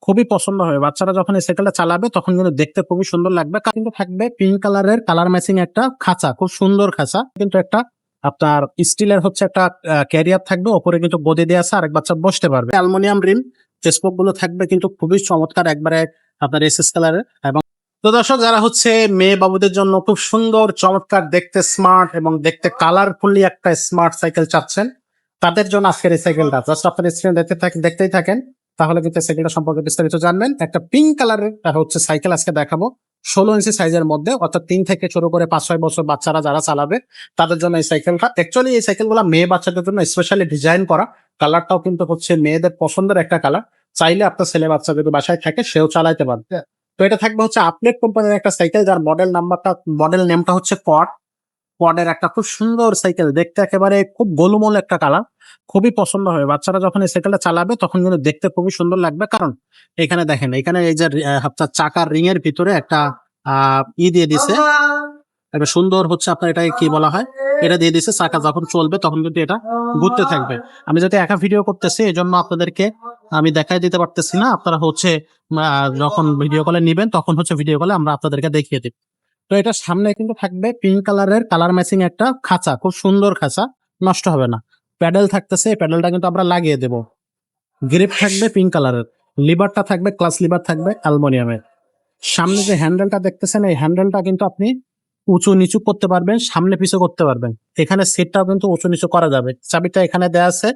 খুবই পছন্দ হবে। বাচ্চারা যখন এই সাইকেলটা চালাবে তখন কিন্তু দেখতে খুবই সুন্দর লাগবে। কিন্তু থাকবে পিঙ্ক কালারের কালার ম্যাচিং একটা খাঁচা, খুব সুন্দর খাঁচা। কিন্তু একটা আপনার স্টিলের হচ্ছে একটা ক্যারিয়ার থাকবে, ওপরে কিন্তু গদি দেওয়া আছে, আরেক বাচ্চা বসতে পারবে। অ্যালুমিনিয়াম রিম স্পোক গুলো থাকবে কিন্তু খুবই চমৎকার, একবারে আপনার এসএস কালারের। এবং তো দর্শক, যারা হচ্ছে মেয়ে বাবুদের জন্য খুব সুন্দর চমৎকার দেখতে স্মার্ট এবং দেখতে কালারফুলি একটা স্মার্ট সাইকেল চাচ্ছেন, তাদের জন্য আজকের এই সাইকেলটা। জাস্ট আপনার স্ক্রিনে দেখতেই থাকেন, তাহলে কিন্তু সাইকেলটা সম্পর্কে বিস্তারিত জানবেন। একটা পিঙ্ক কালারের হচ্ছে সাইকেল আজকে দেখাবো, 16 ইঞ্চি সাইজের মধ্যে, অর্থাৎ 3 থেকে শুরু করে 5-6 বছর বাচ্চারা যারা চালাবে তাদের জন্য এই সাইকেলটা। অ্যাকচুয়ালি এই সাইকেলগুলো মেয়ে বাচ্চাদের জন্য স্পেশালি ডিজাইন করা। কালারটাও কিন্তু হচ্ছে মেয়েদের পছন্দের একটা কালার। চাইলে আপনার ছেলে বাচ্চা যদি বাসায় থাকে সেও চালাইতে পারবে। তো এটা থাকবে হচ্ছে আপডেট কোম্পানির একটা সাইকেল, যার মডেল নেমটা হচ্ছে কোয়াডের একটা খুব সুন্দর সাইকেল, দেখতে একেবারে খুব গোলুমল একটা কালার, খুবই পছন্দ হবে। বাচ্চারা যখন এই সাইকেলটা চালাবে তখন কিন্তু দেখতে খুবই সুন্দর লাগবে। কারণ এখানে দেখেন, এখানে এই যে আপনার চাকার রিং এর ভিতরে একটা দিয়ে দিছে, একটা সুন্দর হচ্ছে আপনার এটাকে কি বলা হয়, এটা দিয়ে দিছে। চাকা যখন চলবে তখন কিন্তু এটা ঘুরতে থাকবে। আমি যাতে একা ভিডিও করতেছি এই জন্য আপনাদেরকে আমি দেখাই দিতে পারতেছি না। আপনারা হচ্ছে যখন ভিডিও কলে নিবেন তখন হচ্ছে ভিডিও কলে আমরা আপনাদেরকে দেখিয়ে দিই। তো এটা সামনে কিন্তু থাকবে পিঙ্ক কালারের কালার ম্যাচিং একটা খাঁচা, খুব সুন্দর খাঁচা, নষ্ট হবে না। প্যাডেল থাকতেছে, এই প্যাডেলটা কিন্তু আমরা লাগিয়ে দেব। গ্রিপ থাকবে পিঙ্ক কালারের, লিভারটা থাকবে ক্লাস লিভার থাকবে অ্যালুমিনিয়ামের। সামনে যে হ্যান্ডেলটা দেখতেছেন, এই হ্যান্ডেলটা কিন্তু আপনি উঁচু নিচু করতে পারবেন, সামনে পিছু করতে পারবেন। এখানে সিটটাও কিন্তু উঁচু নিচু করা যাবে। চাবিটা এখানে দেওয়া আছে।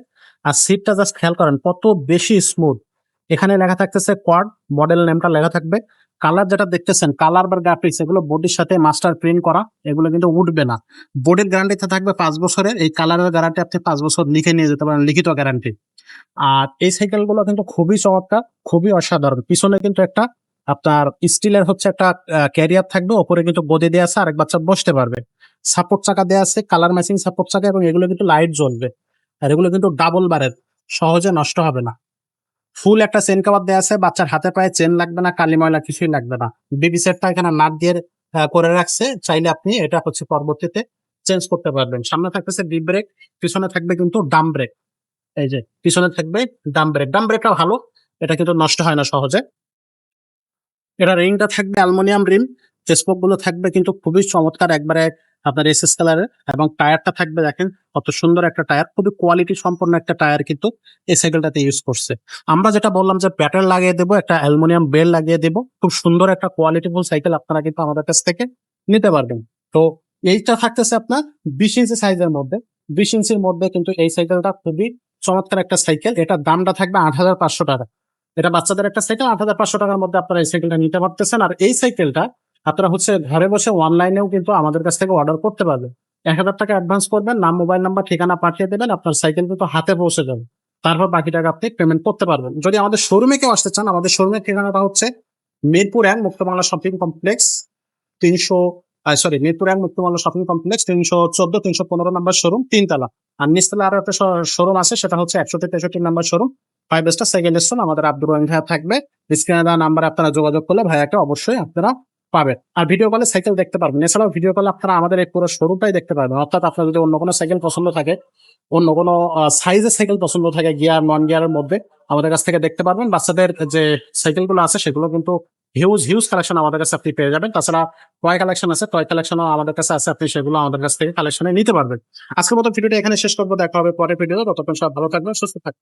আর সিটটা জাস্ট খেয়াল করেন কত বেশি স্মুথ। এখানে লেখা থাকতেছে কোয়াড, মডেল নেমটা লেখা থাকবে। কালার যেটা দেখতেছেন, কালার বা গ্রাফিক্স, এগুলো বডির সাথে মাস্টার প্রিন্ট করা, এগুলো কিন্তু উঠবে না। বডির গ্যারান্টিতে থাকবে 5 বছরের। এই কালারের গ্যারান্টি আপনি 5 বছর লিখে নিয়ে যেতে পারেন, লিখিত গ্যারান্টি। আর এই সাইকেল গুলো কিন্তু খুবই চমৎকার, খুবই অসাধারণ। পিছনে কিন্তু একটা আপনার স্টিলের হচ্ছে একটা ক্যারিয়ার থাকবে, ওপরে কিন্তু গদি দেওয়া আছে, আরেক বাচ্চা বসতে পারবে। সাপোর্ট চাকা দেওয়া আছে, কালার ম্যাচিং সাপোর্ট চাকা, এবং এগুলো কিন্তু লাইট জ্বলবে। আর এগুলো কিন্তু ডাবল বারের, সহজে নষ্ট হবে না। ফুল একটা চেন কভার দেওয়া আছে, বাচ্চার হাতে পায়ে চেন লাগবে না, কালি ময়লা কিছুই লাগবে না। বেবি সেটটা এখানে নাট দিয়ে করে রাখছে, চাইলে আপনি এটা হচ্ছে পরবর্তীতে চেঞ্জ করতে পারবেন। সামনে থাকতেছে ডিপ ব্রেক, পিছনে থাকবে কিন্তু ডাম ব্রেক। এই যে পিছনে থাকবে ডাম ব্রেক, ডাম ব্রেকটা ভালো, এটা কিন্তু নষ্ট হয় না সহজে। এটা রিংটা থাকবে অ্যালুমিনিয়াম রিম, স্পোক গুলো থাকবে কিন্তু খুবই চমৎকার, একবারে আপনার এসএস কালারের। এবং টায়ারটা থাকবে, দেখেন কত সুন্দর একটা টায়ার, খুবই কোয়ালিটি সম্পন্ন একটা টায়ার কিন্তু এই সাইকেলটাতে ইউজ করছে। আমরা যেটা বললাম যে ব্যাটার লাগিয়ে দেবো, একটা অ্যালুমিনিয়াম বেল লাগিয়ে দেবো, খুব সুন্দর একটা কোয়ালিটিফুল সাইকেল আপনারা কিন্তু আমাদের কাছ থেকে নিতে পারবেন। তো এইটা থাকতেছে আপনার 20 ইঞ্চি সাইজের মধ্যে। 20 ইঞ্চির মধ্যে কিন্তু এই সাইকেলটা খুবই চমৎকার একটা সাইকেল। এটার দামটা থাকবে 8,500 টাকা। এটা বাচ্চাদের একটা সাইকেল, 8,500 টাকার মধ্যে আপনারা এই সাইকেলটা নিতে পারতেছেন। আর এই সাইকেলটা আপনারা হচ্ছে ঘরে বসে অনলাইনেও কিন্তু আমাদের কাছ থেকে অর্ডার করতে পারবেন। 1,000 টাকা অ্যাডভান্স করবেন, নাম, মোবাইল নাম্বার, ঠিকানা পাঠিয়ে দেবেন, আপনার সাইকেল কিন্তু হাতে পৌঁছে যাবে। তারপর বাকি টাকা আপনি পেমেন্ট করতে পারবেন। যদি আমাদের শোরুমে কেউ আসতে চান, আমাদের শোরুমের ঠিকানাটা হচ্ছে মিরপুর 1 মুক্ত বাংলা শপিং কমপ্লেক্স 314 নম্বর শোরুম, 3 তলা। আর নিচতলা আরো একটা শোরুম আছে, সেটা হচ্ছে 163 নম্বর শোরুম, 5 স্টার সেকেন্ড স্টোন। আমাদের আব্দুর রহিম ভাইয়া থাকবে। স্ক্রিনে দেওয়া নাম্বারে আপনারা যোগাযোগ করলে ভাইয়াকে অবশ্যই আপনারা পাবেন। আর ভিডিও কলে সাইকেল দেখতে পারবেন। এছাড়াও ভিডিও কলে আপনারা আমাদের এই পুরো শোরুমটাই দেখতে পারবেন। অর্থাৎ আপনার যদি অন্য কোনো সাইকেল পছন্দ থাকে, অন্য কোনো সাইজের সাইকেল পছন্দ থাকে, গিয়ার নন গিয়ারের মধ্যে, আমাদের কাছ থেকে দেখতে পারবেন। বাচ্চাদের যে সাইকেলগুলো আছে সেগুলো কিন্তু হিউজ কালেকশন আমাদের কাছে আপনি পেয়ে যাবেন। তাছাড়া টয় কালেকশন আছে, টয় কালেকশনও আমাদের কাছে আছে, আপনি সেগুলো আমাদের কাছ থেকে কালেকশনে নিতে পারবেন। আজকের মতো ভিডিওটা এখানে শেষ করবো, দেখা হবে পরের ভিডিও। ততক্ষণ সব ভালো থাকবেন, সুস্থ থাকবেন।